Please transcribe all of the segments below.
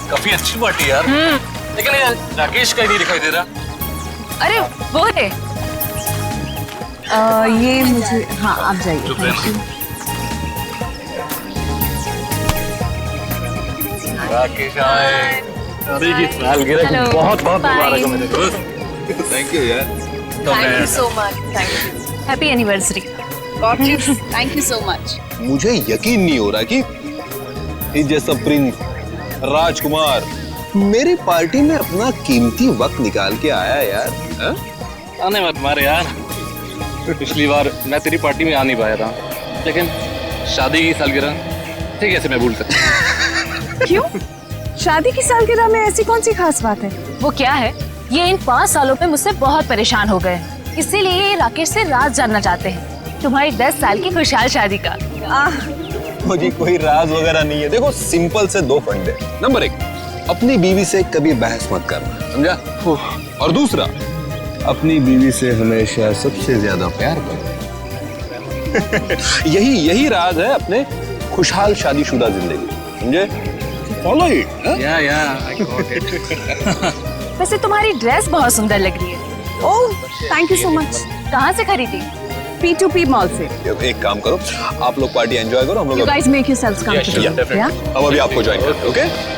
काफी अच्छी पार्टी यार। लेकिन यार राकेश का ही नहीं दिखाई दे रहा। अरे वो है। ये मुझे, हाँ आप जाइए। राकेश आए। शादी की सालगिरह की बहुत बहुत मुबारक हो मेरे दोस्त। थैंक यू यार। Thank you so much. Thank you. Happy anniversary. Thank you so much. मुझे यकीन नहीं हो रहा कि इस जैसा प्रिंस राजकुमार मेरी पार्टी में अपना कीमती वक्त निकाल के आया यार। हा? आने मत मारे यार। पिछली बार मैं तेरी पार्टी में आ नहीं पाया था, लेकिन शादी की सालगिरह ठीक है, मैं भूल सकता। क्यों? शादी की सालगिरह में ऐसी कौन सी खास बात है? वो क्या है, ये इन 5 सालों में मुझसे बहुत परेशान हो गए, इसीलिए ये राकेश से राज जानना चाहते हैं तुम्हारी 10 साल की खुशहाल शादी का। मुझे कोई राज वगैरह नहीं है। देखो सिंपल से 2 फंडे। नंबर 1, अपनी बीवी से कभी बहस मत करना, समझा? और दूसरा, अपनी बीवी से हमेशा सबसे ज्यादा प्यार करना। यही राज है अपने खुशहाल शादीशुदा जिंदगी, समझे? Follow it. या आई गॉट इट। वैसे तुम्हारी ड्रेस बहुत सुंदर लग रही है। Oh thank you so much. कहाँ से खरीदी? P2P मॉल से। एक काम करो, आप लोग पार्टी एंजॉय करो, हम लोग You guys make yourselves comfortable. Yeah? हम अभी आपको ज्वाइन करते हैं, ओके?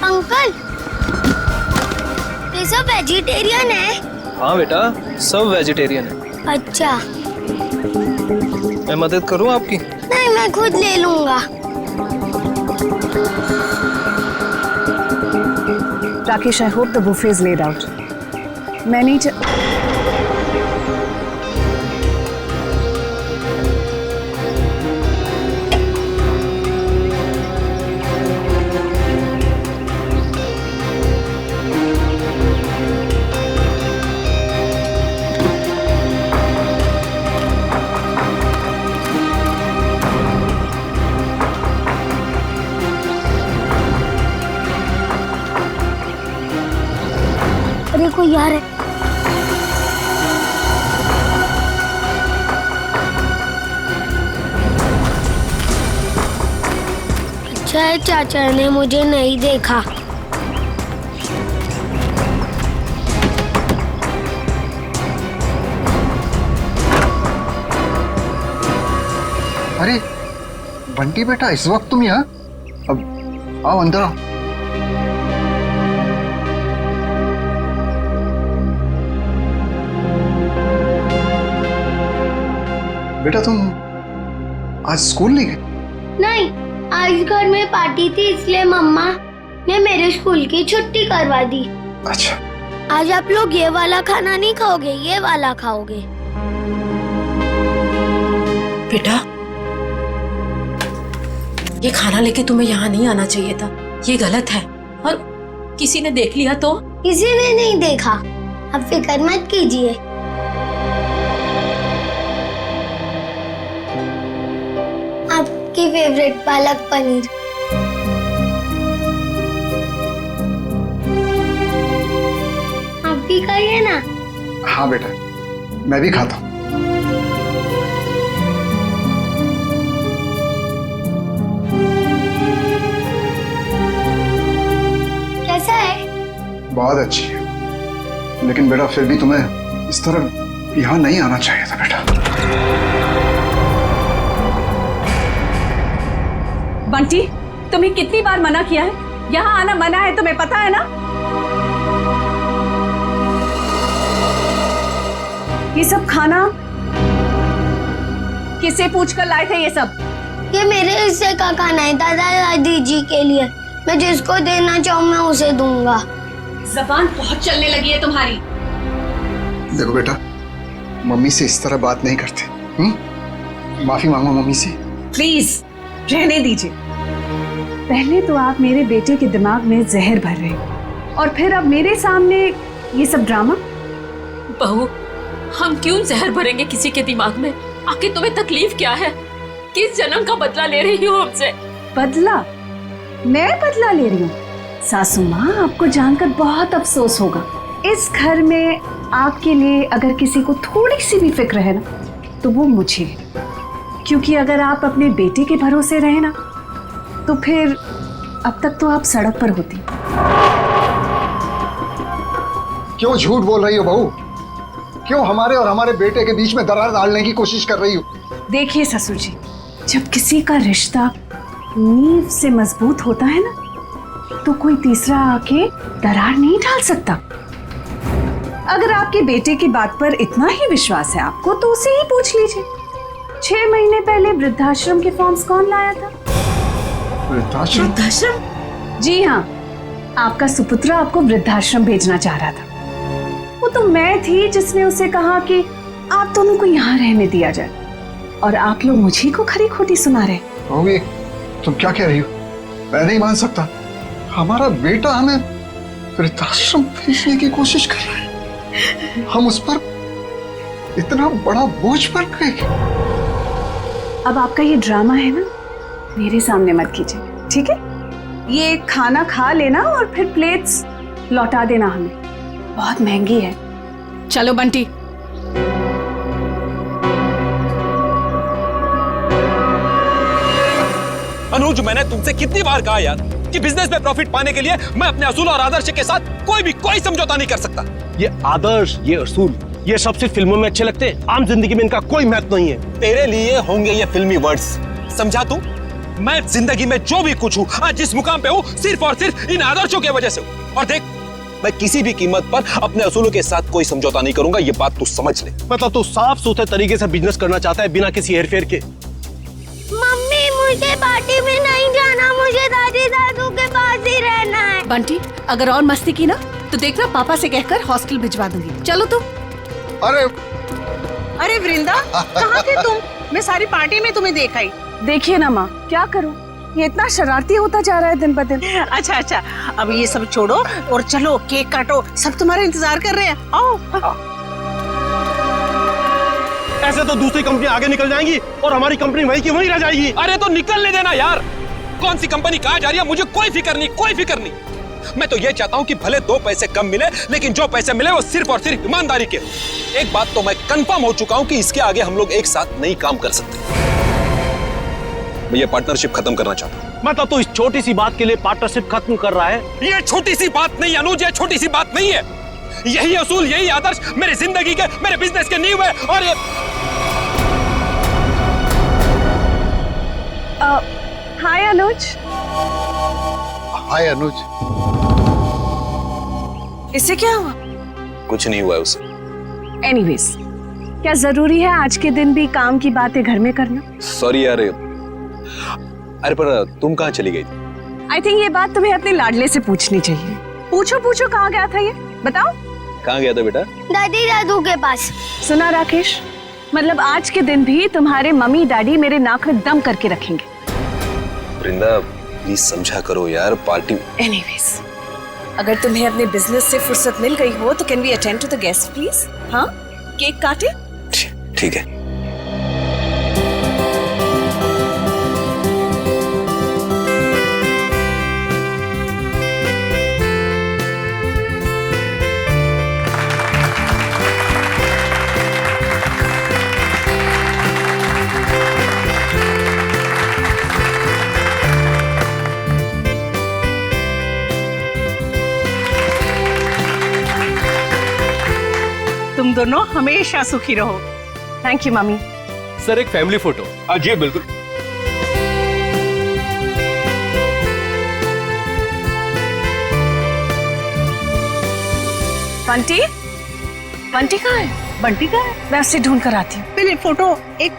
अंकल, ये सब वेजिटेरियन है? हाँ बेटा, सब वेजिटेरियन है। अच्छा। मैं मदद करूँ आपकी? नहीं, मैं खुद ले लूंगा। Rakesh, I hope the buffet is laid out. मैं नहीं अरे कोई यार है। अच्छा है चाचा ने मुझे नहीं देखा। अरे बंटी बेटा, इस वक्त तुम यहाँ? अब आओ अंदर आओ। बेटा तुम आज स्कूल नहीं गए? नहीं, आज घर में पार्टी थी इसलिए मम्मा ने मेरे स्कूल की छुट्टी करवा दी। अच्छा। आज आप लोग ये वाला खाना नहीं खाओगे, ये वाला खाओगे। बेटा, ये खाना लेके तुम्हें यहाँ नहीं आना चाहिए था, ये गलत है। और किसी ने देख लिया तो? किसी ने नहीं देखा, आप फिक्र मत कीजिए। आपकी फेवरेट पालक पनीर। आप भी खाइए ना। हाँ बेटा, मैं भी खाता हूँ। कैसा है? बहुत अच्छी है, लेकिन बेटा फिर भी तुम्हें इस तरह यहाँ नहीं आना चाहिए था बेटा। बंटी, तुम्हें कितनी बार मना किया है? यहाँ आना मना है, तुम्हें पता है ना? ये सब खाना किसे पूछकर लाए थे ये सब? ये मेरे हिस्से का खाना है, दादा दादी जी के लिए। मैं जिसको देना चाहूँ मैं उसे दूंगा। जबान बहुत चलने लगी है तुम्हारी। देखो बेटा, मम्मी से इस तरह बात नहीं करते। माफी मांगो मम्मी से। प्लीज रहने दीजिए। पहले तो आप मेरे बेटे के दिमाग में जहर भर रहे और फिर अब मेरे सामने ये सब ड्रामा। बहू, हम क्यों जहर भरेंगे किसी के दिमाग में? आखिर तुम्हें तकलीफ क्या है? किस जन्म का बदला ले रही हो हमसे? बदला? मैं बदला ले रही हूँ? सासू माँ, आपको जानकर बहुत अफसोस होगा। इस घर में आपके लिए अगर किसी को थोड़ी सी भी फिक्र है ना, तो वो मुझे है। क्योंकि अगर आप अपने बेटे के भरोसे रहे ना, तो फिर अब तक तो आप सड़क पर होती। क्यों झूठ बोल रही हो बहू? क्यों हमारे और हमारे बेटे के बीच में दरार डालने की कोशिश कर रही हो? देखिए ससुर जी, जब किसी का रिश्ता नींव से मजबूत होता है ना, तो कोई तीसरा आके दरार नहीं डाल सकता। अगर आपके बेटे की बात पर इतना ही विश्वास है आपको, तो उसे ही पूछ लीजिए। 6 महीने पहले वृद्धाश्रम के फॉर्म्स कौन लाया था? वृद्धाश्रम? वृद्धाश्रम? जी हाँ, आपका सुपुत्र आपको वृद्धाश्रम भेजना चाह रहा था। वो तो मैं थी जिसने उसे कहा कि आप दोनों को यहाँ रहने दिया जाए, और आप लोग मुझे को खरी खोटी सुना रहे। बहू, ये तुम क्या कह रही हो? मैं नहीं मान सकता। हमारा बेटा हमें वृद्धाश्रम भेजने की कोशिश कर रहा है। हम उस पर इतना बड़ा बोझ पड़ गए। अब आपका ये ड्रामा है ना, मेरे सामने मत कीजिए, ठीक है? ये खाना खा लेना और फिर प्लेट्स लौटा देना हमें, बहुत महंगी है। चलो बंटी। अनुज, मैंने तुमसे कितनी बार कहा यार कि बिजनेस में प्रॉफिट पाने के लिए मैं अपने असूल और आदर्श के साथ कोई समझौता नहीं कर सकता। ये आदर्श, ये असूल, ये सब सिर्फ फिल्मों में अच्छे लगते हैं, आम जिंदगी में इनका कोई महत्व नहीं है। तेरे लिए होंगे ये फिल्मी वर्ड्स, समझा तू? मैं जिंदगी में जो भी कुछ हूँ, आज जिस मुकाम पे हूँ, सिर्फ और सिर्फ इन आदर्शों की वजह से हूँ। और देख, मैं किसी भी कीमत पर अपने असूलों के साथ कोई समझौता नहीं करूंगा, ये बात तू समझ ले। मतलब तू साफ सुथरे तरीके से बिजनेस करना चाहता है, बिना किसी हेरफेर के। मम्मी, मुझे पार्टी में नहीं जाना, मुझे दादी दादू के पास ही रहना है। बंटी, अगर और मस्ती की ना, तो देखना पापा से कहकर हॉस्टल भिजवा दूंगी। चलो तुम। अरे वृंदा, कहाँ थे तुम? मैं सारी पार्टी में तुम्हें देखा ही। देखिए ना माँ, क्या करूँ, ये इतना शरारती होता जा रहा है दिन ब दिन। अच्छा, अब ये सब छोड़ो और चलो केक काटो, सब तुम्हारा इंतजार कर रहे हैं। आओ। ऐसे तो दूसरी कंपनी आगे निकल जाएंगी और हमारी कंपनी वहीं की वहीं रह जाएगी। अरे तो निकलने देना यार, कौन सी कंपनी कहाँ जा रही है मुझे कोई फिक्र नहीं। मैं तो ये चाहता हूँ कि भले 2 पैसे कम मिले, लेकिन जो पैसे मिले वो सिर्फ और सिर्फ ईमानदारी के। एक बात तो मैं कंफर्म हो चुका हूँ कि इसके आगे हम लोग एक साथ नहीं काम कर सकते। मैं ये पार्टनरशिप खत्म करना चाहता हूँ। मतलब तो इस छोटी सी बात के लिए पार्टनरशिप खत्म कर रहा है? ये छोटी सी बात नहीं अनुज, ये छोटी सी बात नहीं है। यही असूल, यही आदर्श मेरी जिंदगी के, मेरे बिजनेस के नींव है। और ये हाय अनुज। हाय अनुज। इससे क्या हुआ? कुछ नहीं हुआ है उसे। एनीवेज, क्या जरूरी है आज के दिन भी काम की बातें घर में करना? सॉरी यार। अरे पर तुम कहाँ चली गई थी? आई थिंक ये बात तुम्हें अपने लाडले से पूछनी चाहिए। पूछो कहाँ गया था ये, बताओ। कहाँ गया था बेटा? दादी दादू के पास। सुना राकेश, मतलब आज के दिन भी तुम्हारे मम्मी डैडी मेरे नाक में दम करके रखेंगे। वृंदा, प्लीज समझा करो यार, पार्टी। एनीवेज, अगर तुम्हें अपने बिजनेस से फुर्सत मिल गई हो तो can we attend to the guest please? हाँ, केक काटे? ठीक है। तुम दोनों हमेशा सुखी रहो। Thank you mummy. सर, एक फैमिली फोटो। जी बिल्कुल। बंटी कहाँ है? बंटी का है? मैं उसे ढूंढ कर आती हूँ। पहले फोटो एक।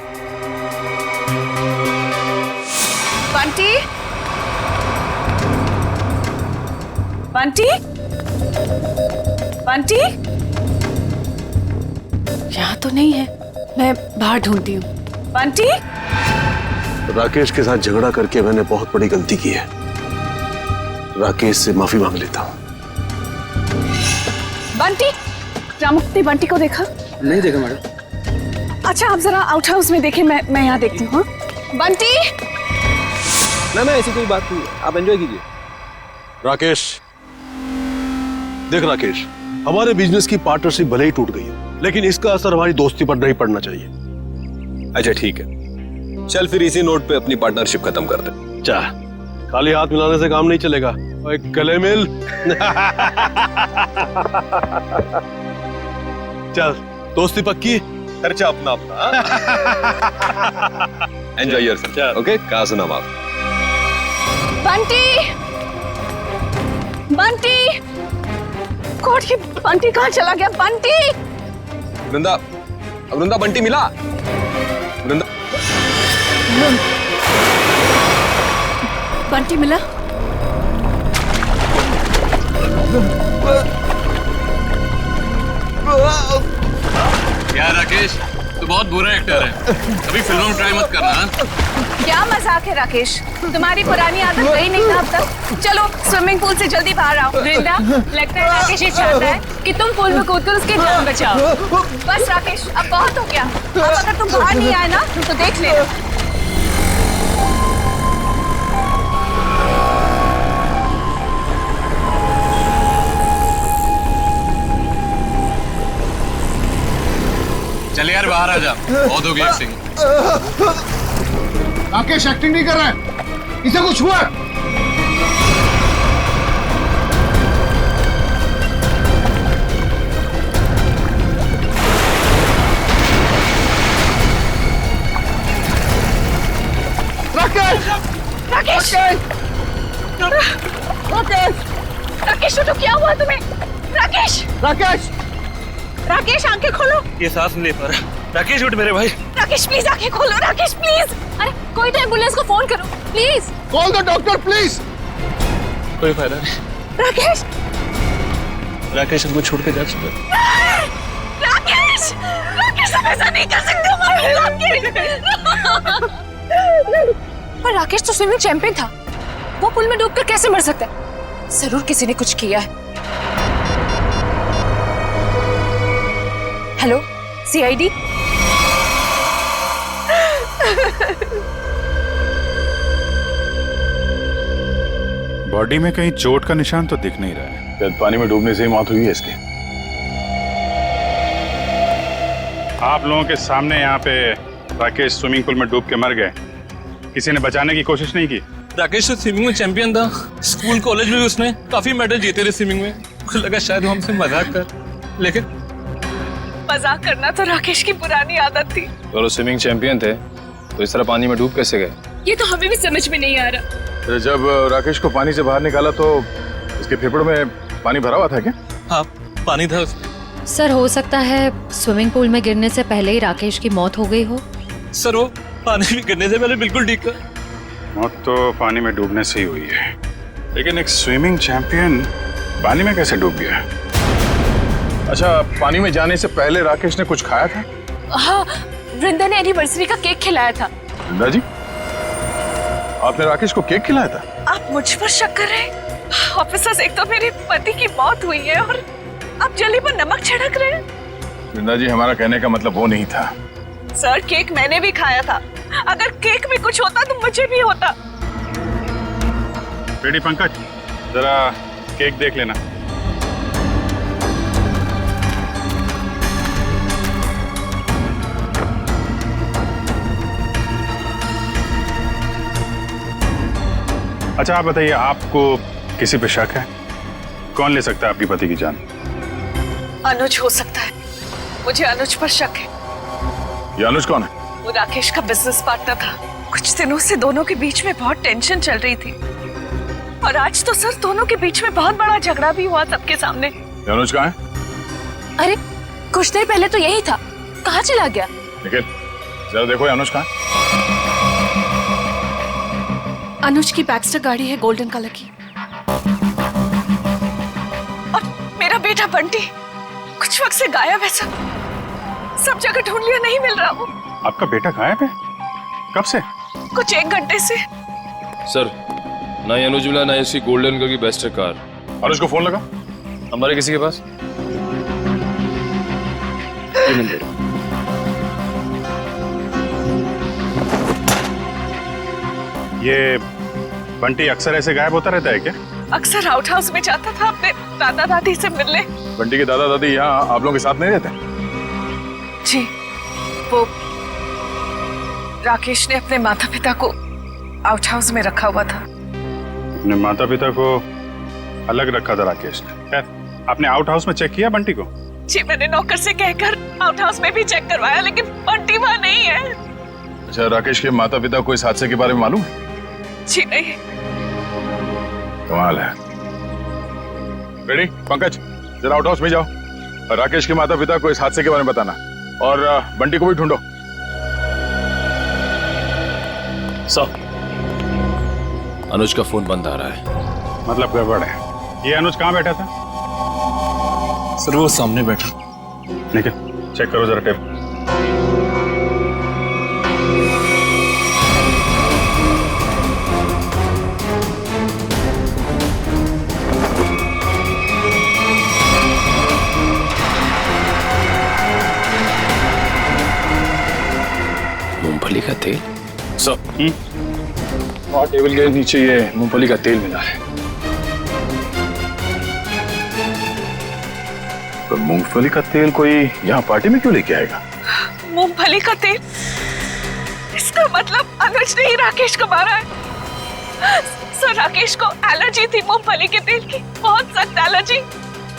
बंटी यहाँ तो नहीं है, मैं बाहर ढूंढती हूँ। बंटी। राकेश के साथ झगड़ा करके मैंने बहुत बड़ी गलती की है। राकेश से माफी मांग लेता हूँ। बंटी, रामुक्ति बंटी को देखा? नहीं देखा मैडम। अच्छा, आप जरा आउट हाउस में देखें, मैं यहाँ देखती हूँ। बंटी। ना ना ऐसी कोई बात नहीं है, आप एंजॉय कीजिए। राकेश, देख राकेश, हमारे बिजनेस की पार्टनरशिप भले ही टूट गई है, लेकिन इसका असर हमारी दोस्ती पर नहीं पड़ना चाहिए। अच्छा ठीक है, चल फिर इसी नोट पे अपनी पार्टनरशिप खत्म कर दे। चा, खाली हाथ मिलाने से काम नहीं चलेगा, और एक गले मिल। चल, दोस्ती पक्की, खर्चा अपना अपना। Enjoy yourself, okay? कहा सुना आप? बंटी, बंटी, कोट ये बंटी कहाँ चला गया? बंटी, वृंदा, वृंदा बंटी मिला? वृंदा, बंटी मिला? यार राकेश, तू बहुत बुरा एक्टर है, कभी फिल्मों में ट्राई मत करना। क्या मजाक है राकेश, तुम्हारी पुरानी आदत गई नहीं ना अब तक। चलो स्विमिंग पूल से जल्दी बाहर आओ। वृंदा, लगता है राकेश ये चाहता है कि तुम पूल में कूदकर उसकी जान बचाओ। बस राकेश, अब बहुत हो गया। अब अगर तुम बाहर नहीं आए ना तो देख लेना। चल यार बाहर आ जा, बहुत हो गई एक्टिंग। राकेश एक्टिंग नहीं कर रहा है, इसे कुछ हुआ? राकेश! राकेश! राकेश तो क्या हुआ तुम्हें? राकेश! राकेश! राकेश आंखें खोलो। ये सांस नहीं ले पा रहा। राकेश उठ मेरे भाई। राकेश प्लीज आंखें खोलो। राकेश प्लीज। अरे कोई तो एम्बुलेंस को फोन करो please. Call the doctor please. कोई फायदा नहीं। राकेश! राकेश हमको छोड़ के जा चुका। राकेश! राकेश हम ऐसा नहीं कर सकते हमारे राकेश। पर राकेश तो स्विमिंग चैंपियन था, वो पुल में डूबकर कैसे मर सकता है? जरूर किसी ने कुछ किया है। Hello, CID? बॉडी में कहीं चोट का निशान तो दिख नहीं रहा है। शायद पानी में डूबने से ही मौत हुई है इसकी। आप लोगों के सामने यहाँ पे राकेश स्विमिंग पूल में डूब के मर गए, किसी ने बचाने की कोशिश नहीं की? राकेश तो स्विमिंग में चैंपियन था, स्कूल कॉलेज में भी उसने काफी मेडल जीते थे स्विमिंग में। मुझे लगा शायद वो हमसे मजाक कर, लेकिन मजाक करना तो राकेश की पुरानी आदत थी। और स्विमिंग चैंपियन थे तो इस तरह पानी में डूब कैसे गए? ये तो हमें भी समझ में नहीं आ रहा। जब राकेश को पानी से बाहर निकाला तो उसके फेफड़ों में पानी भरा हुआ था क्या? हाँ, पानी था उसमें। सर हो सकता है स्विमिंग पूल में गिरने से पहले ही राकेश की मौत हो गई हो। सर वो पानी में गिरने से पहले बिल्कुल ठीक था। मौत तो पानी में डूबने से ही हुई है, लेकिन एक स्विमिंग चैंपियन पानी में कैसे डूब गया? अच्छा, पानी में जाने से पहले राकेश ने कुछ खाया था? हाँ, वृंदा ने एनिवर्सरी का केक खिलाया था। वृंदा जी, आपने राकेश को केक खिलाया था? आप मुझ पर शक कर रहे हैं? ऑफिसर्स, एक तो मेरे पति की मौत हुई है और आप जली पर नमक छिड़क रहे हैं। वृंदा जी, हमारा कहने का मतलब वो नहीं था। सर, केक मैंने भी खाया था। अगर केक में कुछ होता तो मुझे भी होता। बेटी पंकज, जरा केक देख लेना। अच्छा आप बताइए, आपको किसी पे शक है? कौन ले सकता है आपकी पति की जान? अनुज हो सकता है, मुझे अनुज पर शक है। ये अनुज कौन है? वो राकेश का बिजनेस पार्टनर था। कुछ दिनों से दोनों के बीच में बहुत टेंशन चल रही थी और आज तो सर दोनों के बीच में बहुत बड़ा झगड़ा भी हुआ सबके सामने। ये अनुज कहाँ है? अरे कुछ देर पहले तो यही था, कहाँ चला गया? लेकिन जरा देखो ये अनुज कहाँ है? अनुज की बैक्स्टर गाड़ी है गोल्डन कलर की। और मेरा बेटा बंटी कुछ वक्त से गायब है सर। सब जगह ढूंढ लिया, नहीं मिल रहा वो। आपका बेटा गायब है? कब से? कुछ 1 घंटे से। सर, ना ही अनुज मिला, ना ही उसकी गोल्डन कलर की बेस्टर कार। अनुज को फोन लगा हमारे किसी के पास? ये बंटी अक्सर ऐसे गायब होता रहता है क्या? अक्सर आउट हाउस में जाता था अपने दादा दादी से मिलने। बंटी के दादा दादी यहाँ आप लोगों के साथ नहीं रहते? जी, वो राकेश ने अपने माता पिता को आउट हाउस में रखा हुआ था। अपने माता पिता को अलग रखा था राकेश ने। खैर, आपने आउट हाउस में चेक किया बंटी को? जी, मैंने नौकर से कहकर आउट हाउस में भी चेक करवाया, लेकिन बंटी वहाँ नहीं है। अच्छा, राकेश के माता पिता को इस हादसे के बारे में मालूम है? जी नहीं। कमाल है। रेडी पंकज, जरा आउट हाउस में जाओ और राकेश के माता पिता को इस हादसे के बारे में बताना, और बंटी को भी ढूंढो। सर, अनुज का फोन बंद आ रहा है। मतलब गड़बड़ है। ये अनुज कहाँ बैठा था? सर वो सामने बैठा। निखिल, चेक करो जरा टेप। मूंगफली का तेल? सर, और टेबल के नीचे ये मूंगफली का तेल मिला है। तो मूंगफली का तेल कोई यहाँ पार्टी में क्यों लेके आएगा? मूंगफली का तेल? इसका मतलब अनुज ने ही राकेश को मारा है। सर, राकेश को एलर्जी थी मूंगफली के तेल की, बहुत सख्त एलर्जी।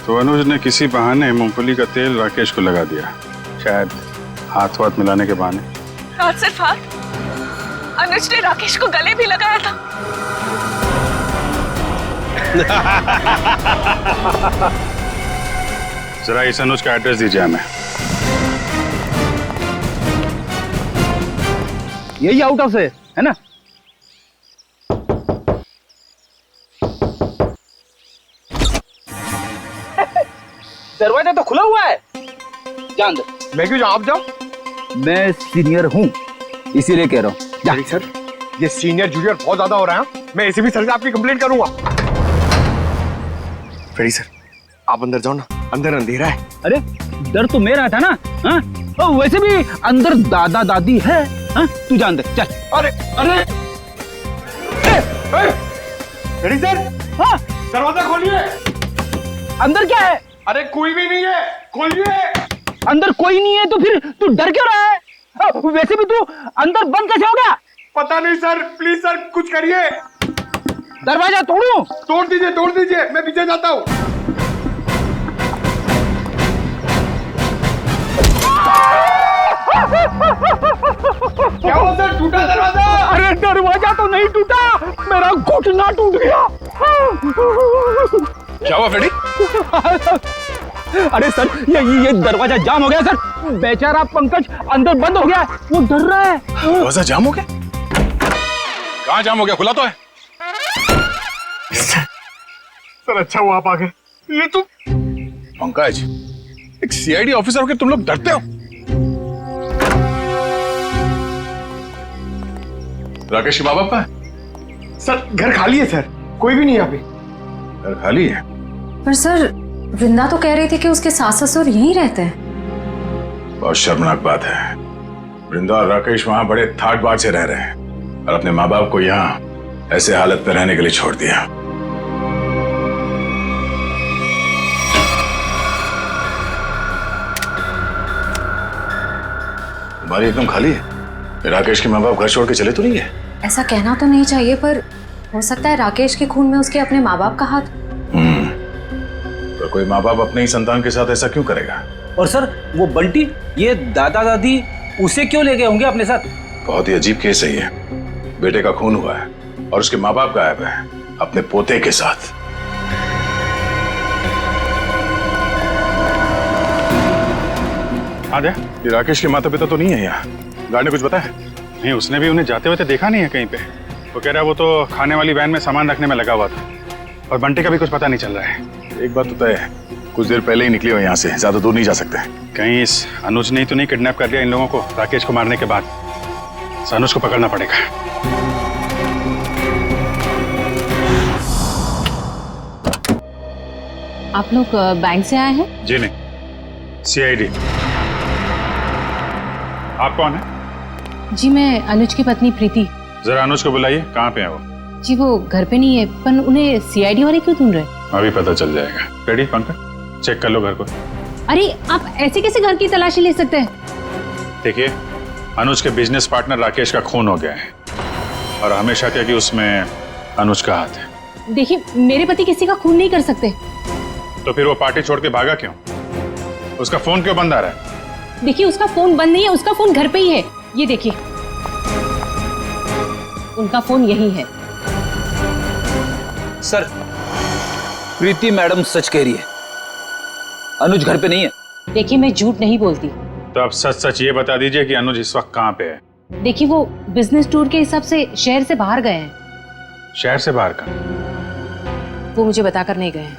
तो अनुज ने किसी बहाने मूंगफली का तेल राकेश को लगा दिया, शायद हाथ वाथ मिलाने के बहाने। हाथ सिर्फ हाथ, अनुज ने राकेश को गले भी लगाया था। जरा इस अनुज का एड्रेस दीजिए हमें। यही आउट हाउस है ना? दरवाजा तो खुला हुआ है। जा अंदर। मैं क्यों जाऊं? आप जाओ। मैं सीनियर हूँ, इसीलिए कह रहा हूँ। जा। सर, ये सीनियर जूनियर बहुत ज्यादा हो रहा है। मैं एसीपी सर से आपकी कंप्लेंट करूंगा। फ्रेडी सर, आप अंदर जाओ ना, अंदर अंधेरा है। अरे डर तो मेरा था ना। हाँ, वैसे भी अंदर दादा दादी है। हाँ, तू जा अंदर चल। अरे अरे फ्रेडी सर, हाँ दरवाजा खोलिए। अंदर क्या है? अरे कोई भी नहीं है, खोलिए। अंदर कोई नहीं है तो फिर तू डर क्यों रहा है? वैसे भी तू अंदर बंद कैसे हो गया? पता नहीं सर, प्लीज सर कुछ करिए। दरवाजा तोड़ूं? तोड़ दीजिए, मैं पीछे जाता हूँ। क्या हुआ सर, टूटा दरवाजा? अरे दरवाजा तो नहीं टूटा, मेरा घुटना टूट गया। क्या हुआ फ्रेडी? अरे सर, ये दरवाजा जाम हो गया सर। बेचारा पंकज अंदर बंद हो गया, वो डर रहा है। दरवाजा जाम हो गया? कहाँ जाम हो गया? खुला तो है। सर अच्छा हुआ आप आ गए। ये तो पंकज, एक सीआईडी ऑफिसर होकर तुम लोग डरते हो? राकेश के माँ बाप कहाँ है? सर घर खाली है सर, कोई भी नहीं यहाँ पे। घर खाली है? पर सर, वृंदा तो कह रही थी कि उसके सास ससुर यहीं रहते हैं। बहुत शर्मनाक बात है। वृंदा और राकेश वहां बड़े ठाट बाट से रह रहे हैं और अपने माँ बाप को यहाँ ऐसे हालत में रहने के लिए छोड़ दिया। तुम्हारी एकदम खाली है। राकेश के माँ बाप घर छोड़ के चले तो नहीं है? ऐसा कहना तो नहीं चाहिए, पर हो सकता है राकेश के खून में उसके अपने माँ बाप का हाथ। तो कोई माँ बाप अपने ही संतान के साथ ऐसा क्यों करेगा? और सर वो बंटी, ये दादा दादी उसे क्यों ले गए होंगे अपने साथ? बहुत ही अजीब केस है ये। बेटे का खून हुआ है और उसके माँ बाप गायब है अपने पोते के साथ। आजा, ये राकेश के माता पिता तो नहीं है यहाँ। गार्ड ने कुछ बताया? नहीं, उसने भी उन्हें जाते हुए देखा नहीं है कहीं पे। वो कह रहा है वो तो खाने वाली वैन में सामान रखने में लगा हुआ था, और बंटी का भी कुछ पता नहीं चल रहा है। एक बात तो तय है, कुछ देर पहले ही निकले हो यहाँ से, ज्यादा दूर नहीं जा सकते। कहीं इस अनुज ने तो नहीं किडनैप कर लिया इन लोगों को राकेश को मारने के बाद? अनुज को पकड़ना पड़ेगा। आप लोग बैंक से आए हैं? जी नहीं, सीआईडी। आप कौन है? जी मैं अनुज की पत्नी प्रीति। जरा अनुज को बुलाइए, कहाँ पे है वो? जी वो घर पे नहीं है, पर उन्हें सीआईडी वाले क्यों ढूंढ रहे हैं? अभी पता चल जाएगा। रेडी पंकज, चेक कर लो घर को। अरे आप ऐसे कैसे घर की तलाशी ले सकते हैं? देखिए, अनुज के बिजनेस पार्टनर राकेश का खून हो गया है और हमेशा क्या कि उसमें अनुज का हाथ है। देखिए, मेरे पति किसी का खून नहीं कर सकते। तो फिर वो पार्टी छोड़ के भागा क्यों? उसका फोन क्यों बंद आ रहा है? देखिए, उसका फोन बंद नहीं है, उसका फोन घर पे ही है। ये देखिए, उनका फोन यही है। सर, प्रीति मैडम सच कह रही है, अनुज घर पे नहीं है। देखिए, मैं झूठ नहीं बोलती। तो आप सच सच ये बता दीजिए कि अनुज इस वक्त कहाँ पे है? देखिए, वो बिजनेस टूर के हिसाब से शहर से बाहर गए हैं। शहर से बाहर का? वो मुझे बताकर नहीं गए हैं,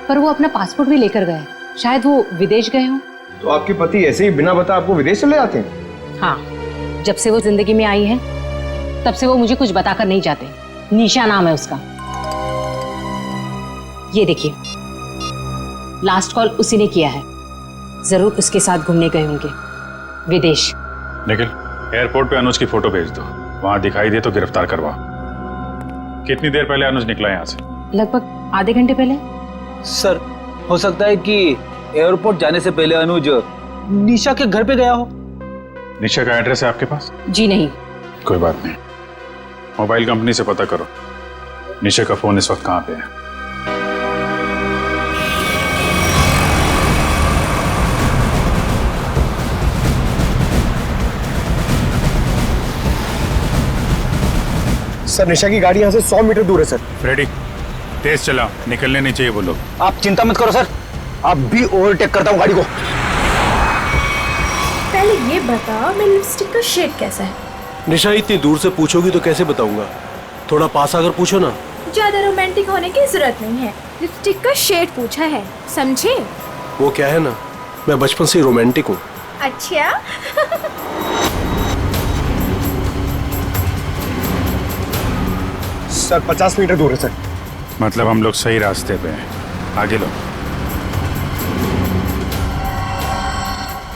पर वो अपना पासपोर्ट भी लेकर गए। शायद वो विदेश गए हों। तो आपके पति ऐसे ही बिना बता आपको विदेश चले जाते हैं? हाँ, जब से वो जिंदगी में आई है तब से वो मुझे कुछ बताकर नहीं जाते। निशा नाम है उसका। ये देखिए, लास्ट कॉल उसी ने किया है। जरूर उसके साथ घूमने गए होंगे विदेश। निखिल, एयरपोर्ट पे अनुज की फोटो भेज दो, वहां दिखाई दे तो गिरफ्तार करवा। कितनी देर पहले अनुज निकला यहाँ से? लगभग आधे घंटे पहले। सर, हो सकता है कि एयरपोर्ट जाने से पहले अनुज निशा के घर पे गया हो। निशा का एड्रेस है आपके पास? जी नहीं। कोई बात नहीं, मोबाइल कंपनी से पता करो निशा का फोन इस वक्त कहाँ पे है। सर, निशा की गाड़ी यहाँ से 100 मीटर दूर है सर। रेडी, तेज चलाओ, निकलने नहीं चाहिए वो लोग। आप चिंता मत करो सर, आप भी ओवरटेक करता हूँ गाड़ी को। पहले ये बता, मेरी लिपस्टिक का शेड कैसा है? निशा, इतनी दूर से पूछोगी तो कैसे बताऊंगा? थोड़ा पास आकर पूछो ना। ज्यादा रोमांटिक होने की जरूरत नहीं है, लिपस्टिक का शेड पूछा है, समझे? वो क्या है ना, मैं बचपन से रोमांटिक हूँ। अच्छा। सर, 50 मीटर दूर है सर। मतलब हम लोग सही रास्ते पे हैं, आगे लो।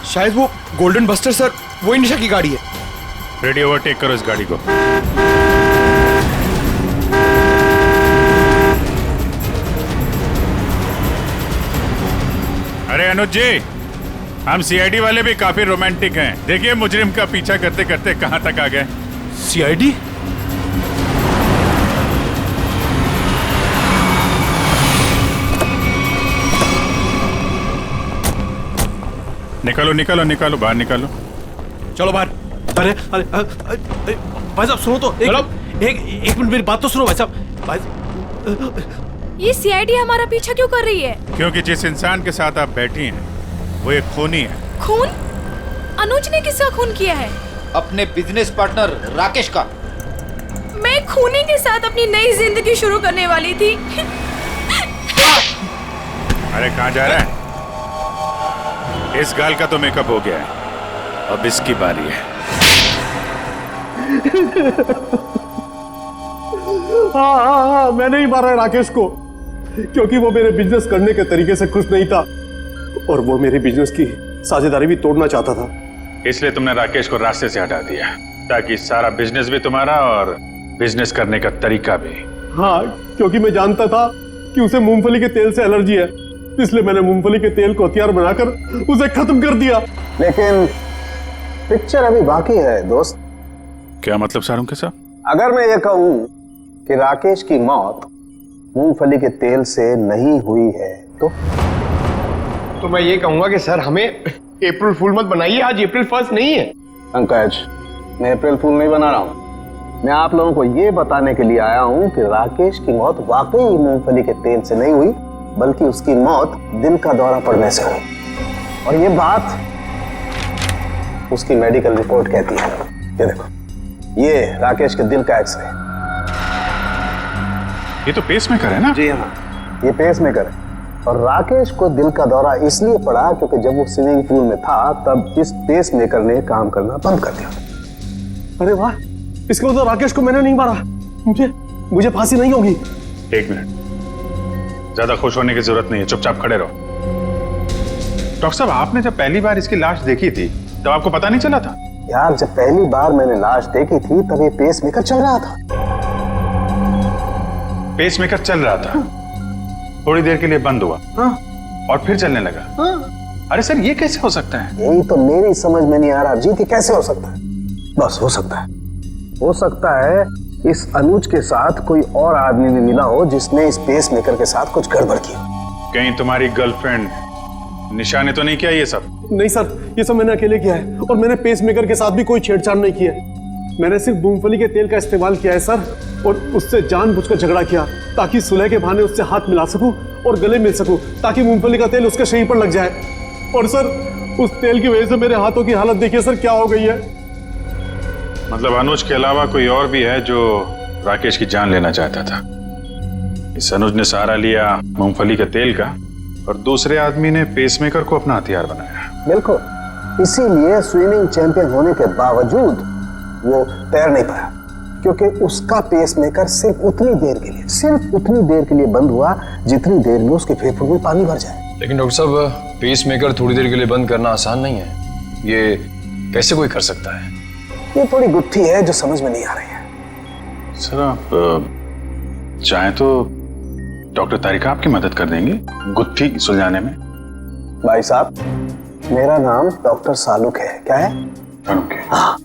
शायद वो गोल्डन बस्टर सर, वही निशा की गाड़ी है। रेडी, ओवरटेक करो इस गाड़ी को। अरे अनुज जी, हम सीआईडी वाले भी काफी रोमांटिक हैं। देखिए, मुजरिम का पीछा करते करते कहां तक आ गए। सीआईडी? निकालो निकालो निकालो, बाहर निकालो। चलो बाहर। अरे अरे भाई साहब सुनो तो, एक मिनट मेरी बात तो सुनो भाई साहब। भाई, ये सीआईडी हमारा पीछा क्यों कर रही है? क्योंकि जिस इंसान के साथ आप बैठी हैं वो एक खूनी है। खून? अनुज ने किसका खून किया है? अपने बिजनेस पार्टनर राकेश का। मैं खूनी के साथ अपनी नई जिंदगी शुरू करने वाली थी। अरे कहाँ जा रहा है? इस गाल का तो मेकअप हो गया है, अब इसकी बारी है। हाँ, मैंने ही मारा है राकेश को, क्योंकि वो मेरे बिजनेस करने के तरीके से खुश नहीं था और वो मेरे बिजनेस की साझेदारी भी तोड़ना चाहता था। इसलिए तुमने राकेश को रास्ते से हटा दिया, ताकि सारा बिजनेस भी तुम्हारा और बिजनेस करने का तरीका भी। हाँ, क्योंकि मैं जानता था कि उसे मूंगफली के तेल से एलर्जी है, इसलिए मैंने मूंगफली के तेल को हथियार बनाकर उसे खत्म कर दिया। लेकिन पिक्चर अभी बाकी है दोस्त। क्या मतलब सारुण के साथ? अगर मैं ये कहूं कि राकेश की मौत मूंगफली के तेल से नहीं हुई है तो मैं ये कहूंगा कि सर, हमें अप्रैल फूल मत बनाइए, आज अप्रैल 1 नहीं है। पंकज, मैं अप्रैल फूल नहीं बना रहा हूं। मैं आप लोगों को ये बताने के लिए आया हूं कि राकेश की मौत वाकई मूंगफली के तेल से नहीं हुई, बल्कि उसकी मौत दिल का दौरा पड़ने से हुई। और ये बात उसकी मेडिकल रिपोर्ट कहती है। ये देखो, ये राकेश के दिल का एक्सरे। ये तो पेसमेकर है ना? जी हाँ, ये पेसमेकर है। और राकेश को दिल का दौरा इसलिए पड़ा क्योंकि जब वो स्विमिंग पूल में था तब इस पेसमेकर ने काम करना बंद कर दिया। अरे वाह, इसका मतलब राकेश को मैंने नहीं मारा, मुझे फांसी नहीं होगी। एक मिनट, ज्यादा खुश होने की जरूरत नहीं है, चुपचाप खड़े रहो। डॉक्टर साहब, आपने जब पहली बार इसकी लाश देखी थी तब आपको पता नहीं चला था? यार जब पहली बार मैंने लाश देखी थी तब ये पेस मेकर चल रहा था। पेस मेकर चल रहा था, थोड़ी देर के लिए बंद हुआ और फिर चलने लगा। अरे सर ये कैसे हो सकता है? यही तो मेरी समझ में नहीं आ रहा जी, कैसे हो सकता है? बस हो सकता है इस अनुज के साथ कोई और आदमी भी मिला हो जिसने इस पेस मेकर के साथ कुछ गड़बड़ की। कहीं तुम्हारी गर्लफ्रेंड निशा ने तो नहीं किया ये सब? नहीं सर, ये सब मैंने अकेले किया है और मैंने पेस मेकर के साथ भी कोई छेड़छाड़ नहीं किया है। मैंने सिर्फ मूंगफली के तेल का इस्तेमाल किया है सर, और उससे जानबूझकर झगड़ा किया ताकि सुलह के बहाने उससे हाथ मिला सकूं और गले मिल सकूं, ताकि मूंगफली का तेल उसके शरीर पर लग जाए। और सर उस तेल की वजह से मेरे हाथों की हालत देखिए सर क्या हो गई है। मतलब अनुज के अलावा कोई और भी है जो राकेश की जान लेना चाहता था। इस अनुज ने सहारा लिया मूंगफली के तेल का और दूसरे आदमी ने पेसमेकर को अपना हथियार बनाया। बिल्कुल, इसीलिए स्विमिंग चैंपियन होने के बावजूद वो तैर नहीं पाया, क्योंकि उसका पेसमेकर सिर्फ उतनी देर के लिए बंद हुआ जितनी देर में उसके फेफड़ों में पानी भर जाए। लेकिन डॉक्टर साहब, पेसमेकर थोड़ी देर के लिए बंद करना आसान नहीं है। ये कैसे कोई कर सकता है? ये थोड़ी गुत्थी है जो समझ में नहीं आ रही है। सर आप चाहें तो डॉक्टर तारिका आपकी मदद कर देंगे गुत्थी सुलझाने में। भाई साहब, मेरा नाम डॉक्टर सालुक है। क्या है? हाँ,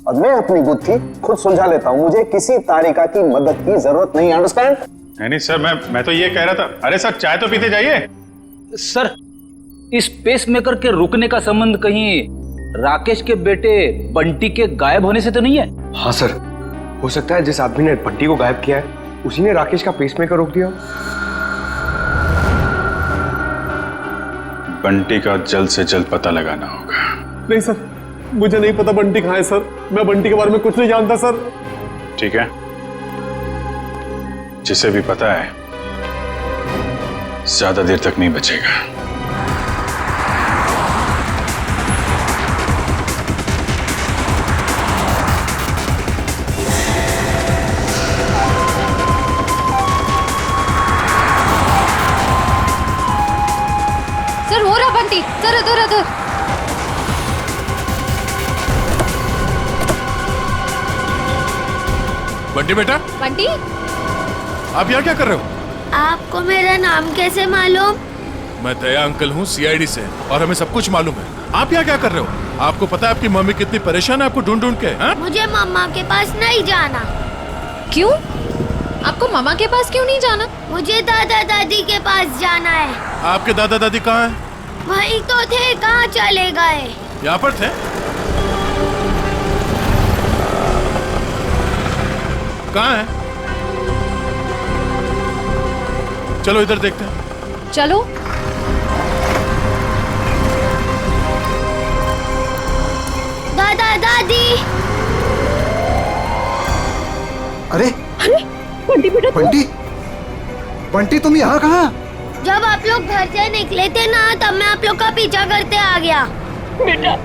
और मैं अपनी गुत्थी खुद सुलझा लेता हूँ। मुझे किसी तारिका की मदद की जरूरत नहीं। अंडरस्टैंड? नहीं सर, मैं तो ये कह रहा था। अरे सर चाय तो पीते जाइए। सर इस पेसमेकर के रुकने का संबंध कहीं राकेश के बेटे बंटी के गायब होने से तो नहीं है? हाँ सर, हो सकता है जिस आदमी ने बंटी को गायब किया है उसी ने राकेश का पेसमेकर रोक दिया। बंटी का जल्द से जल्द पता लगाना होगा। नहीं सर, मुझे नहीं पता बंटी कहाँ है सर। मैं बंटी के बारे में कुछ नहीं जानता सर। ठीक है, जिसे भी पता है ज्यादा देर तक नहीं बचेगा। सर हो रहा बंटी, सर इधर इधर। बंटी बेटा, बंटी आप यहाँ क्या कर रहे हो? आपको मेरा नाम कैसे मालूम? मैं दया अंकल हूँ CID से, और हमें सब कुछ मालूम है। आप यहाँ क्या कर रहे हो? आपको पता है आपकी मम्मी कितनी परेशान है आपको ढूंढ ढूंढ के? हा? मुझे मम्मा के पास नहीं जाना। क्यों? आपको मामा के पास क्यों नहीं जाना? मुझे दादा दादी के पास जाना है। आपके दादा दादी कहाँ हैं? वहीं तो थे, कहाँ चले गए? यहाँ पर थे। कहाँ है? चलो इधर देखते हैं। चलो। दादा दादी। अरे बंटी बेटा, बंटी तुम यहाँ कहाँ? जब आप लोग घर से निकले थे ना, तब मैं आप लोग का पीछा करते आ गया। बेटा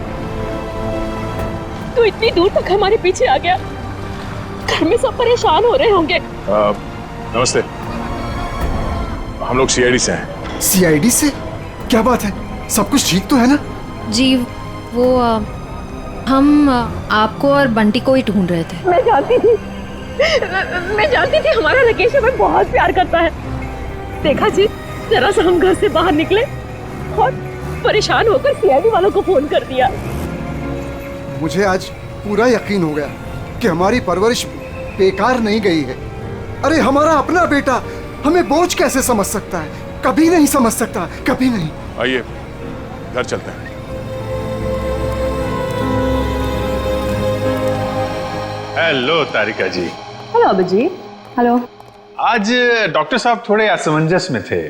तू इतनी दूर तक हमारे पीछे आ गया। घर में सब परेशान हो रहे होंगे। नमस्ते, हम लोग CID से हैं। CID से? क्या बात है, सब कुछ ठीक तो है ना? जी वो हम आपको और बंटी को ही ढूंढ रहे थे। मैं जानती थी हमारा राकेश हमें बहुत प्यार करता है। देखा जी, जरा सा हम घर से बाहर निकले और परेशान होकर CID वालों को फोन कर दिया। मुझे आज पूरा यकीन हो गया कि हमारी परवरिश बेकार नहीं गई है। अरे हमारा अपना बेटा हमें बोझ कैसे समझ सकता है? कभी नहीं समझ सकता, कभी नहीं। आइए घर चलते हैं। हेलो तारिका जी। हेलो अभिजीत। हेलो। आज डॉक्टर साहब थोड़े असमंजस में थे।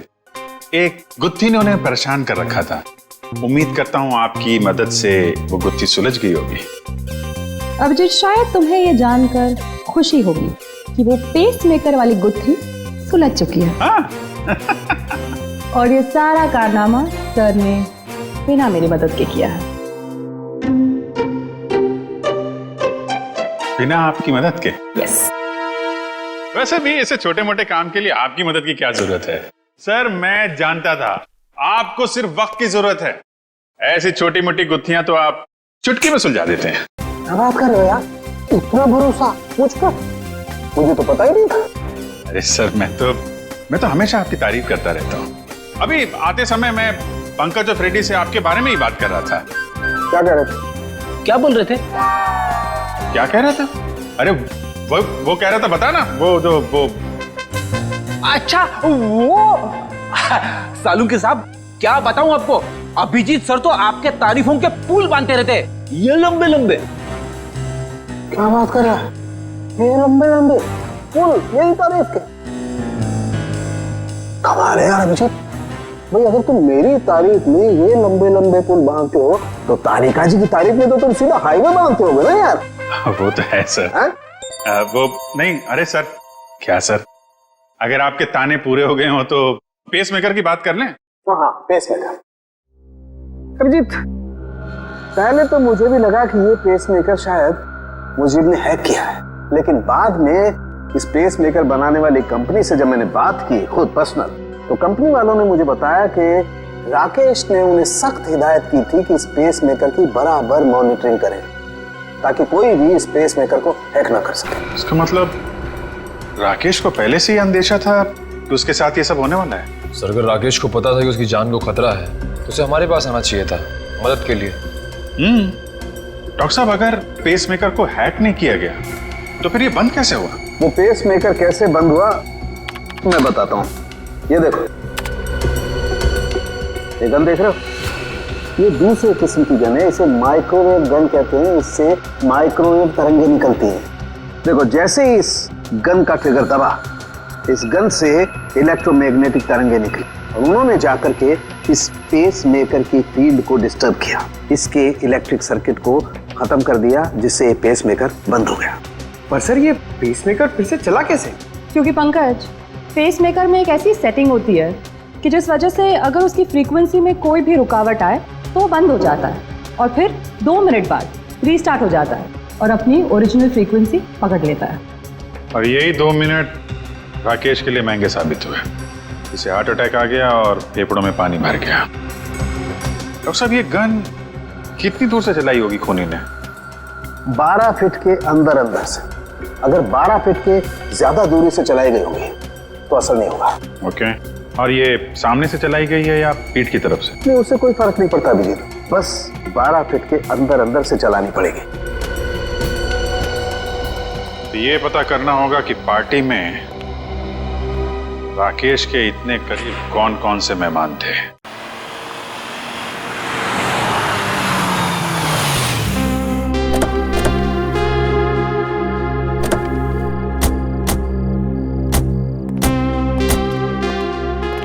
एक गुत्थी ने उन्हें परेशान कर रखा था। उम्मीद करता हूँ आपकी मदद से वो गुत्थी सुलझ गई होगी। अभिजीत, शायद तुम्हें ये जानकर खुशी होगी कि वो पेसमेकर वाली गुत्थी सुलझ चुकी है। और ये सारा कारनामा सर ने बिना मेरी मदद के किया है। बिना आपकी मदद के? यस। वैसे भी ऐसे छोटे मोटे काम के लिए आपकी मदद की क्या जरूरत है? सर मैं जानता था आपको सिर्फ वक्त की जरूरत है। ऐसी छोटी मोटी गुत्थियां तो आप चुटकी में सुलझा देते हैं। क्या बात कर रहे हो यार, इतना भरोसा मुझ पर? मुझे तो पता ही नहीं था। अरे सर मैं तो हमेशा आपकी तारीफ करता रहता हूँ। अभी आते समय मैं पंकज और फ्रेडी से आपके बारे में ही बात कर रहा था। क्या कह रहे थे? क्या बोल रहे थे? क्या कह रहा था? अरे वो कह रहा था, बता ना, वो अच्छा वो सालू के साहब, क्या बताऊं आपको, अभिजीत सर तो आपके तारीफों के पुल बांधते रहते, ये लंबे लंबे। क्या बात कर रहा है? ये लंबे लंबे पुल, यही तारीफ के? कमाल है यार अभिजीत भाई, अगर तुम मेरी तारीफ में ये लंबे लंबे पुल बांधते हो तो तारिका जी की तारीफ में तो तुम सीधा हाईवे बांधते होगे ना यार। वो तो है सर। वो नहीं, अरे सर, क्या सर, अगर आपके ताने पूरे हो गए हो तो पेसमेकर की बात कर लें। हाँ, पेसमेकर। अभिजीत, पहले तो मुझे भी लगा कि ये पेसमेकर शायद मुजीब ने हैक किया है, लेकिन बाद में इस पेसमेकर बनाने वाली कंपनी से जब मैंने बात की खुद पर्सनल, तो कंपनी वालों ने मुझे बताया कि राकेश ने उन्हें सख्त हिदायत की थी कि इस पेसमेकर की बराबर मॉनिटरिंग करें ताकि कोई भी इस पेसमेकर को हैक ना कर सके। इसका मतलब राकेश को पहले से ही अंदेशा था कि उसके साथ ये सब होने वाला है। सर, अगर राकेश को पता था कि उसकी जान को खतरा है तो उसे हमारे पास आना चाहिए था मदद के लिए। डॉक्टर साहब, अगर पेसमेकर को हैक नहीं किया गया तो फिर ये बंद कैसे हुआ? वो पेसमेकर कैसे बंद हुआ मैं बताता हूँ। ये देखो, ये गन देख रहे हो? ये दूसरे किस्म की गन है, इसे माइक्रोवेव गन कहते हैं। इससे माइक्रोवेव तरंगे निकलती हैं। देखो, जैसे ही इस गन का ट्रिगर दबा, इस गन से इलेक्ट्रोमैग्नेटिक तरंगे निकली और उन्होंने जाकर के इस पेसमेकर की फील्ड को डिस्टर्ब किया, इसके इलेक्ट्रिक सर्किट को खत्म कर दिया, जिससे पेसमेकर बंद हो गया। पर सर, ये पेसमेकर फिर से चला कैसे? क्योंकि पंकज, पेसमेकर में एक ऐसी सेटिंग होती है कि जिस वजह से अगर उसकी फ्रीक्वेंसी में कोई भी रुकावट आए तो वो बंद हो जाता है और फिर 2 मिनट बाद रीस्टार्ट हो जाता है और अपनी ओरिजिनल फ्रीक्वेंसी पकड़ लेता है। और यही 2 मिनट राकेश के लिए महंगे साबित हुए। इसे हार्ट अटैक आ गया और फेफड़ों में पानी भर गया। डॉक्टर साहब, ये गन कितनी दूर से चलाई होगी खूनी ने? 12 फीट के अंदर अंदर से। अगर 12 फीट के ज्यादा दूरी से चलाई गई होगी तो असर नहीं होगा। ओके, और ये सामने से चलाई गई है या पीठ की तरफ से? नहीं, उससे कोई फर्क नहीं पड़ता अभिजीत, बस 12 फीट के अंदर अंदर से चलानी पड़ेगी। तो ये पता करना होगा कि पार्टी में राकेश के इतने करीब कौन कौन से मेहमान थे।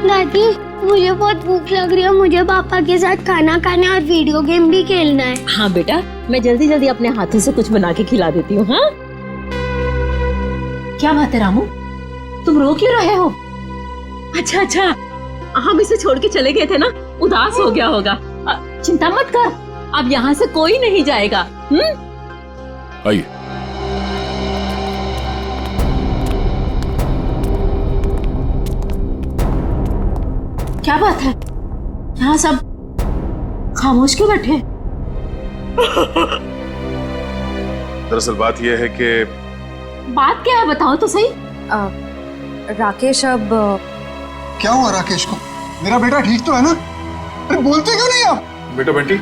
दादी, मुझे बहुत भूख लग रही है, मुझे पापा के साथ खाना खाना और वीडियो गेम भी खेलना है। हाँ बेटा, मैं जल्दी जल्दी अपने हाथों से कुछ बना के खिला देती हूँ। हाँ, क्या बात है रामू, तुम रो क्यों रहे हो? अच्छा, हम इसे छोड़ के चले गए थे ना, उदास हो गया होगा। चिंता मत कर, अब यहाँ से कोई नहीं जाएगा। आइए। क्या बात है, यहाँ सब खामोश क्यों बैठे? दरअसल बात यह है कि बात क्या है, बताओ तो सही। राकेश, अब क्या हुआ राकेश को? मेरा बेटा ठीक तो है ना? अरे बोलते क्यों नहीं आप? बेटा बंटी,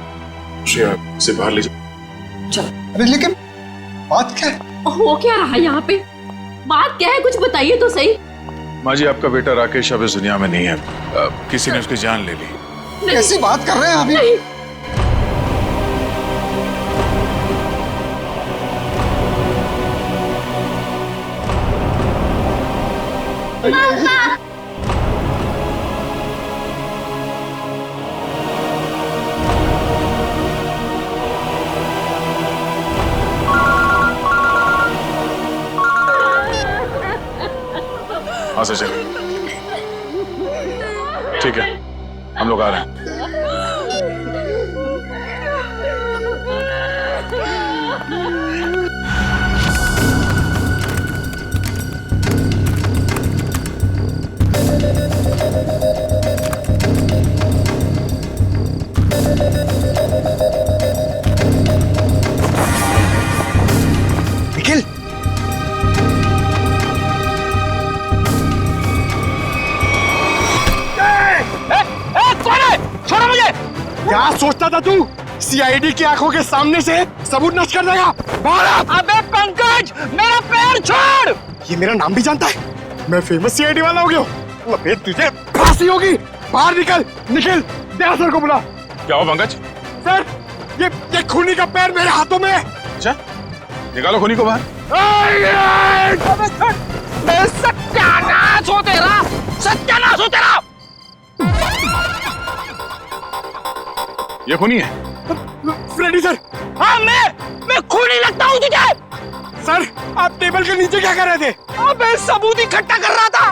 उसे बाहर ले जाओ। चलो। अरे लेकिन बात क्या है? हो क्या रहा है यहाँ पे? बात क्या है, कुछ बताइए तो सही। माँ जी, आपका बेटा राकेश अब इस दुनिया में नहीं है। किसी ने उसकी जान ले ली। कैसी बात कर रहे हैं अभी? नहीं। हाँ से चलिए। ठीक है, हम लोग आ रहे हैं। सोचता था तू सीआईडी की आंखों के सामने से सबूत नष्ट कर देगा? बाहर आ! अबे पंकज, मेरा पैर छोड़। ये मेरा नाम भी जानता है, मैं फेमस सीआईडी वाला हो गया हूँ। अबे तुझे फांसी होगी। बाहर निकल, निकल। दया सर को बुला। क्या हो पंकज? सर, ये खूनी का पैर मेरे हाथों में है। अच्छा, निकालो खूनी को बाहर। सत्यानाश हो तेरा, सत्यानाश हो तेरा। ये खूनी है? Freddy sir. हाँ, मैं खूनी लगता हूँ तुझे? सर, आप टेबल के नीचे क्या कर रहे थे? अबे सबूत इकट्ठा कर रहा था,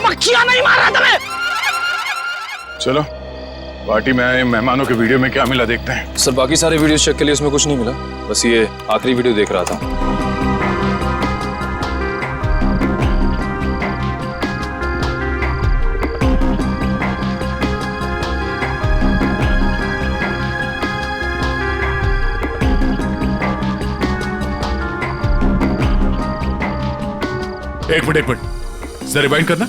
मक्खियां नहीं मार रहा था मैं। चलो, पार्टी में आए मेहमानों के वीडियो में क्या मिला देखते हैं। सर बाकी सारे वीडियो चेक के लिए उसमें कुछ नहीं मिला, बस ये आखिरी वीडियो देख रहा था। एक मिनट जरा रिवाइंड करना।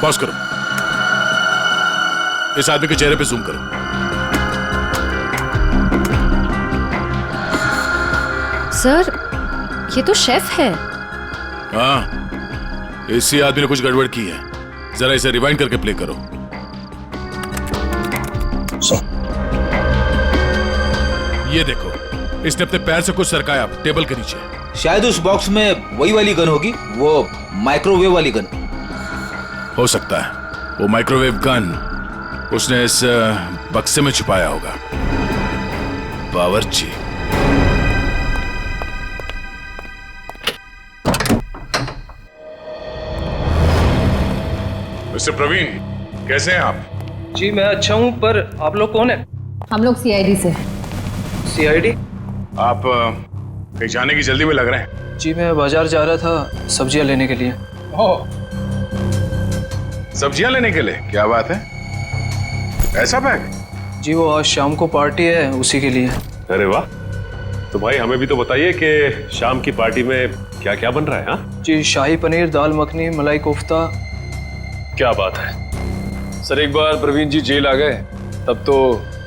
पॉज करो, इस आदमी के चेहरे पे जूम करो। सर, ये तो शेफ है। हाँ, इसी आदमी ने कुछ गड़बड़ की है। जरा इसे रिवाइंड करके प्ले करो। ये देखो, इसने अपने पैर से कुछ सरकाया टेबल के नीचे। शायद उस बॉक्स में वही वाली गन होगी, वो माइक्रोवेव वाली गन। हो सकता है वो माइक्रोवेव गन उसने इस बक्से में छुपाया होगा। बावर्ची। मिस्टर प्रवीण, कैसे हैं आप? जी मैं अच्छा हूं, पर आप लोग कौन है? हम लोग सीआईडी से। सीआईडी? आप कहीं जाने की जल्दी में लग रहे हैं। जी मैं बाजार जा रहा था सब्जियां लेने के लिए। ओह, सब्जियां लेने के लिए? क्या बात है, ऐसा बैग? जी वो आज शाम को पार्टी है, उसी के लिए। अरे वाह, तो भाई हमें भी तो बताइए कि शाम की पार्टी में क्या क्या बन रहा है? हाँ जी, शाही पनीर, दाल मखनी, मलाई कोफ्ता। क्या बात है। सर एक बार प्रवीण जी जेल आ गए तब तो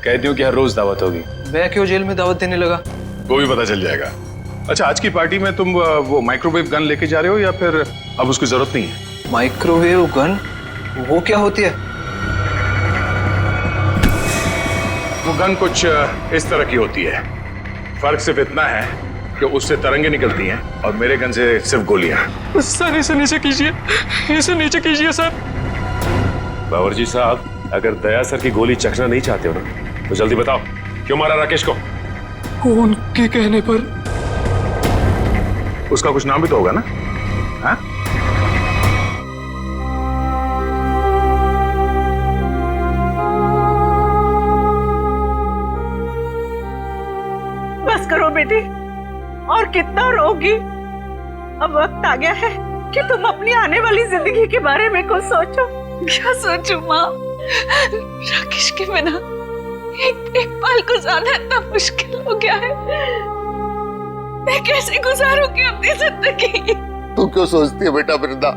कैदियों की हर रोज दावत होगी। मैं क्यों जेल में दावत देने लगा? वो भी पता चल जाएगा। अच्छा, आज की पार्टी में तुम वो माइक्रोवेव गन लेके जा रहे हो या फिर अब उसकी जरूरत नहीं है? Microwave gun? वो क्या होती है? वो गन कुछ इस तरह की होती है। फर्क सिर्फ इतना है कि उससे तरंगे निकलती हैं और मेरे गन से सिर्फ गोलियां। सर इसे नीचे कीजिए, इसे नीचे कीजिए सर। बावर्ची साहब, अगर दया सर की गोली चखना नहीं चाहते हो ना तो जल्दी बताओ, क्यों मारा राकेश को? उनके कहने पर। उसका कुछ नाम भी तो होगा ना? हाँ? बस करो बेटी, और कितना रोगी। अब वक्त आ गया है कि तुम अपनी आने वाली जिंदगी के बारे में कुछ सोचो। क्या सोचूं माँ? राकेश के बिना एक पल गुजारना इतना मुश्किल हो गया है। मैं कैसे गुजारूंगी अपनी जिंदगी? तू क्यों सोचती है बेटा वृंदा?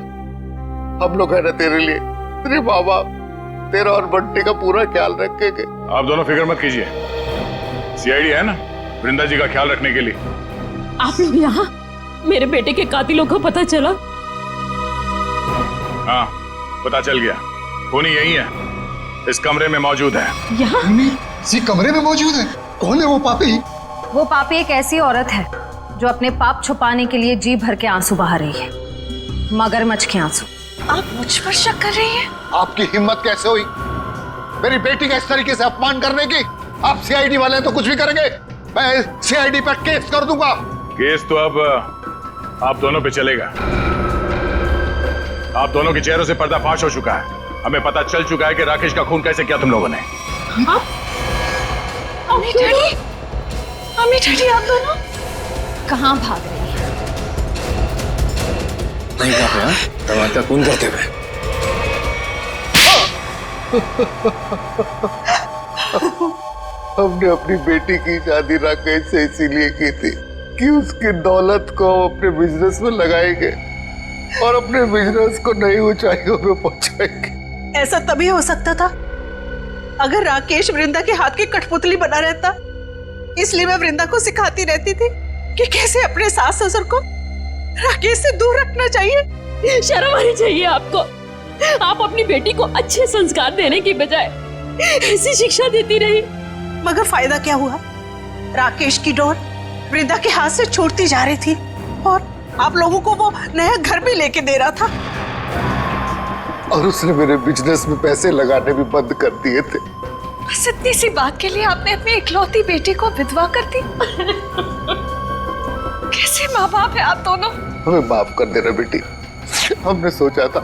हम लोग है ना तेरे लिए, तेरे माँ बाप, तेरा और बंटी का पूरा ख्याल रखेंगे। आप दोनों फिक्र मत कीजिए, सीआईडी है ना वृंदा जी का ख्याल रखने के लिए। आप लोग यहाँ? मेरे बेटे के कातिलों को पता चला? हाँ, पता चल गया। खूनी यही है, इस कमरे में मौजूद है। यहाँ? इसी कमरे में मौजूद है? कौन है वो पापी? वो पापी एक ऐसी औरत है जो अपने पाप छुपाने के लिए जी भर के आंसू बहा रही है, मगरमच्छ के आंसू। आप मुझ पर शक कर रही हैं? आपकी हिम्मत कैसे हुई मेरी बेटी का इस तरीके से अपमान करने की? आप सीआईडी वाले तो कुछ भी करेंगे, मैं सीआईडी पर केस कर दूंगा। केस तो अब आप दोनों पे चलेगा। आप दोनों के चेहरों से पर्दाफाश हो चुका है। हमें पता चल चुका है कि राकेश का खून कैसे किया तुम लोगों ने। अम्मी डैडी, अम्मी डैडी आप दोनों कहाँ भाग रही हैं? नहीं कहा पे, दवा का खून करते हुए। हमने अपनी बेटी की शादी राकेश से इसीलिए की थी कि उसकी दौलत को अपने बिजनेस में लगाएंगे और अपने बिजनेस को नई ऊंचाइयों पे पहुंचाएंगे। ऐसा तभी हो सकता था अगर राकेश वृंदा के हाथ की कठपुतली बना रहता, इसलिए मैं वृंदा को सिखाती रहती थी कि कैसे अपने सास ससुर को राकेश से दूर रखना चाहिए। शर्म आनी चाहिए आपको। आप अपनी बेटी को अच्छे संस्कार देने की बजाय ऐसी शिक्षा देती रही। मगर फायदा क्या हुआ? राकेश की डोर वृंदा के हाथ से छूटती जा रही थी और आप लोगों को वो नया घर भी लेके दे रहा था। और उसने मेरे बिजनेस में पैसे लगाने भी बंद कर दिए थे। बस इतनी सी बात के लिए आपने अपनी इकलौती बेटी को विधवा कर दी। कैसे माँ बाप है आप दोनों? हमें माफ कर देना बेटी। हमने सोचा था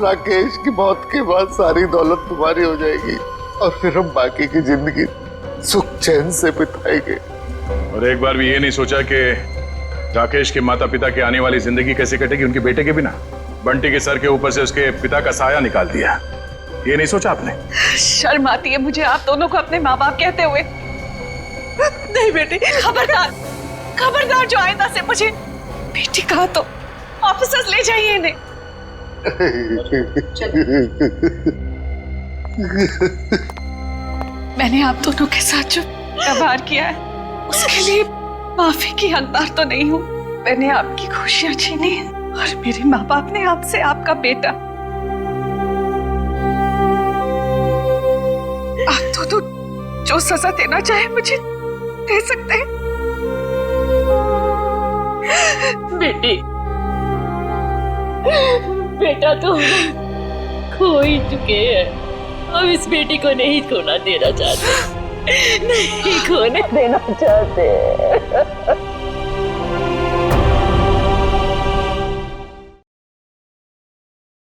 राकेश की मौत के बाद सारी दौलत तुम्हारी हो जाएगी और फिर हम बाकी की जिंदगी सुख चैन से बिताएंगे। और एक बार भी ये नहीं सोचा कि राकेश के माता पिता की आने वाली जिंदगी कैसे कटेगी उनके बेटे के बिना। बंटी के सर के ऊपर से उसके पिता का साया निकाल दिया, ये नहीं सोचा आपने? शर्म आती है मुझे आप दोनों को अपने माँ बाप कहते हुए। नहीं बेटी, खबरदार खबरदार, जो आइंदा से मुझे बेटी कहा तो ऑफिसर्स ले जाइए इन्हें। मैंने आप दोनों के साथ जो व्यवहार किया है उसके लिए माफी की हकदार तो नहीं हूँ। मैंने आपकी खुशियां छीनी और मेरे माँ बाप ने आपसे आपका बेटा। आप दोनों जो सजा देना चाहे मुझे दे सकते हैं। बेटी, बेटा तो खो ही चुके हैं। अब इस बेटी को नहीं खोना देना चाहते, नहीं खोने देना चाहते।